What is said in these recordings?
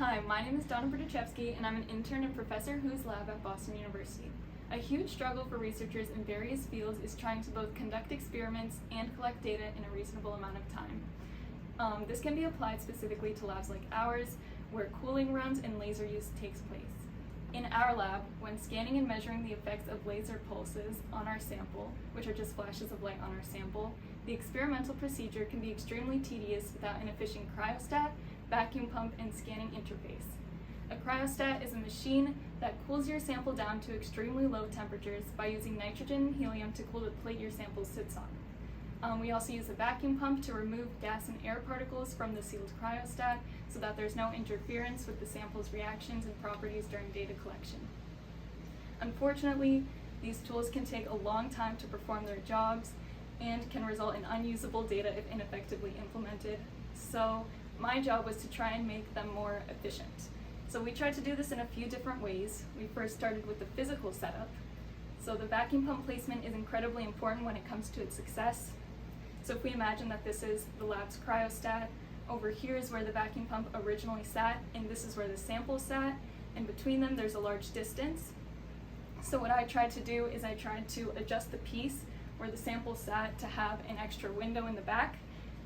Hi, my name is Berdichevsky, and I'm an intern in Professor Hu's lab at Boston University. A huge struggle for researchers in various fields is trying to both conduct experiments and collect data in a reasonable amount of time. This can be applied specifically to labs like ours, where cooling runs and laser use takes place. In our lab, when scanning and measuring the effects of laser pulses on our sample, which are just flashes of light on our sample, the experimental procedure can be extremely tedious without an efficient cryostat, vacuum pump, and scanning interface. A cryostat is a machine that cools your sample down to extremely low temperatures by using nitrogen and helium to cool the plate your sample sits on. We also use a vacuum pump to remove gas and air particles from the sealed cryostat so that there's no interference with the sample's reactions and properties during data collection. Unfortunately, these tools can take a long time to perform their jobs and can result in unusable data if ineffectively implemented. So my job was to try and make them more efficient. So we tried to do this in a few different ways. We first started with the physical setup. So the vacuum pump placement is incredibly important when it comes to its success. So if we imagine that this is the lab's cryostat, over here is where the vacuum pump originally sat, and this is where the sample sat, and between them there's a large distance. So what I tried to do is I tried to adjust the piece where the sample sat to have an extra window in the back,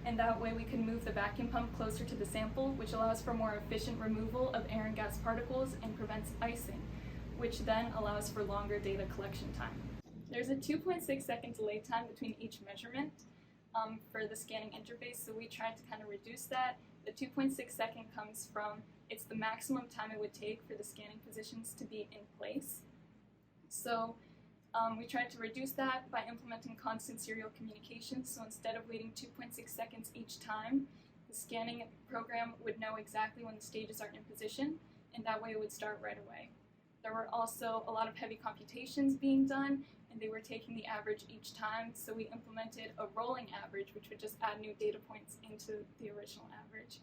and that way we can move the vacuum pump closer to the sample, which allows for more efficient removal of air and gas particles and prevents icing, which then allows for longer data collection time. There's a 2.6-second delay time between each measurement for the scanning interface, so we tried to kind of reduce that. The 2.6-second comes from, it's the maximum time it would take for the scanning positions to be in place. So we tried to reduce that by implementing constant serial communication. So instead of waiting 2.6 seconds each time, the scanning program would know exactly when the stages are in position, and that way it would start right away. There were also a lot of heavy computations being done, and they were taking the average each time, so we implemented a rolling average, which would just add new data points into the original average.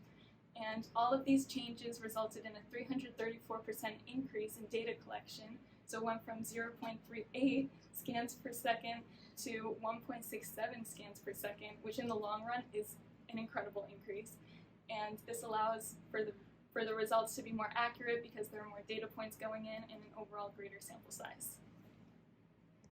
And all of these changes resulted in a 334% increase in data collection. So it went from 0.38 scans per second to 1.67 scans per second, which in the long run is an incredible increase. And this allows for the results to be more accurate because there are more data points going in and an overall greater sample size.